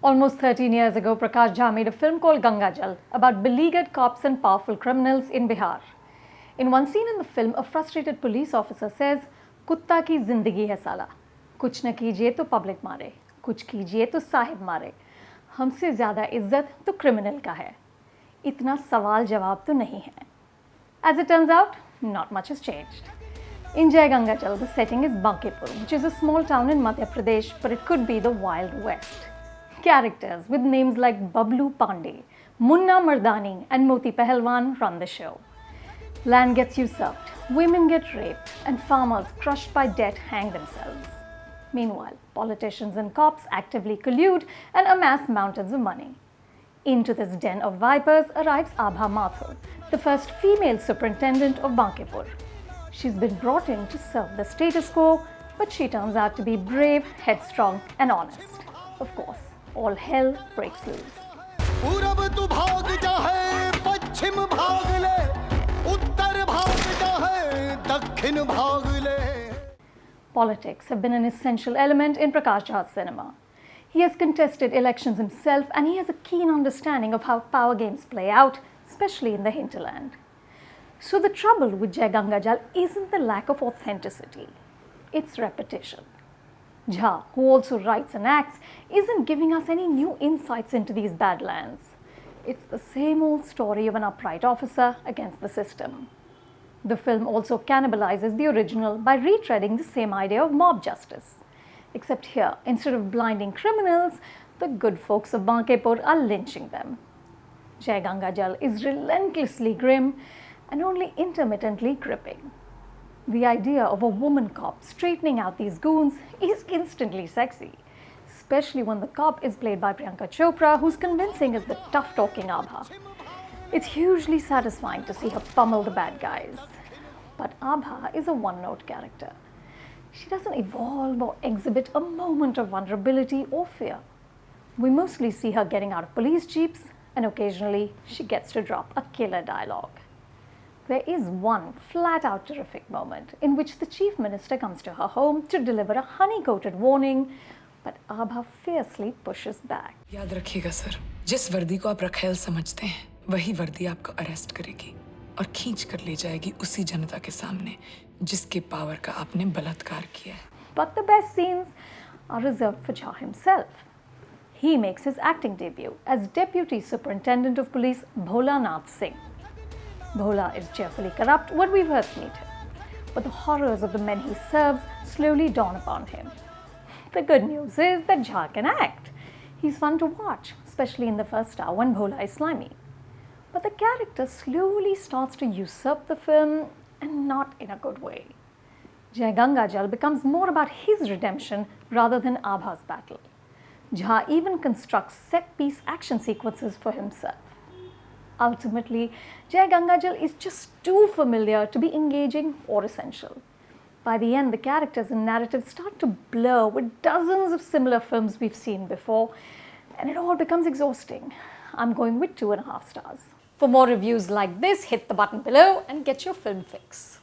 Almost 13 years ago, Prakash Jha made a film called GangaaJal about beleaguered cops and powerful criminals in Bihar. In one scene in the film, a frustrated police officer says, "Kutta ki zindagi hai sala. Kuch na kijiye to public mare, kuch kijiye to sahib mare. हमसे ज़्यादा इज्जत तो criminal का है. इतना सवाल जवाब तो नहीं है." As it turns out, not much has changed. In Jai GangaaJal, the setting is Bankepur, which is a small town in Madhya Pradesh, but it could be the Wild West. Characters with names like Bablu Pandey, Munna Mardani, and Moti Pahalwan run the show. Land gets usurped, women get raped, and farmers crushed by debt hang themselves. Meanwhile, politicians and cops actively collude and amass mountains of money. Into this den of vipers arrives Abha Mathur, the first female superintendent of Bankepur. She's been brought in to serve the status quo, but she turns out to be brave, headstrong, and honest. Of course, all hell breaks loose. पूरब तू भाग जा है, पश्चिम भाग ले, उत्तर भाग जा है, दक्षिण भाग ले. Politics have been an essential element in Prakash Jha's cinema. He has contested elections himself, and he has a keen understanding of how power games play out, especially in the hinterland. So the trouble with Jai GangaaJal isn't the lack of authenticity, it's repetition. Jha, who also writes and acts, isn't giving us any new insights into these badlands. It's the same old story of an upright officer against the system. The film also cannibalizes the original by retreading the same idea of mob justice. Except here, instead of blinding criminals, the good folks of Bankepur are lynching them. Jai GangaaJal is relentlessly grim and only intermittently gripping. The idea of a woman cop straightening out these goons is instantly sexy, especially when the cop is played by Priyanka Chopra, who's convincing as the tough-talking Abha. It's hugely satisfying to see her pummel the bad guys. But Abha is a one-note character. She doesn't evolve or exhibit a moment of vulnerability or fear. We mostly see her getting out of police jeeps, and occasionally she gets to drop a killer dialogue. There is one flat-out terrific moment in which the chief minister comes to her home to deliver a honey-coated warning, but Abha fiercely pushes back. याद रखिएगा sir, जिस वर्दी को आप रखेल समझते हैं, वही वर्दी आपको अरेस्ट करेगी और खींच कर ले जाएगी उसी जनता के सामने जिसके पावर का आपने बलात्कार किया है. But the best scenes are reserved for Jha himself. He makes his acting debut as Deputy Superintendent of Police Bholanath Singh. Bhola is cheerfully corrupt when we first meet him, but the horrors of the men he serves slowly dawn upon him. The good news is that Jha can act. He's fun to watch, especially in the first hour when Bhola is slimy. But the character slowly starts to usurp the film, and not in a good way. Jai GangaaJal becomes more about his redemption rather than Abha's battle. Jha even constructs set-piece action sequences for himself. Ultimately, Jai GangaaJal is just too familiar to be engaging or essential. By the end, the characters and narrative start to blur with dozens of similar films we've seen before, and it all becomes exhausting. I'm going with 2.5 stars. For more reviews like this, hit the button below and get your film fix.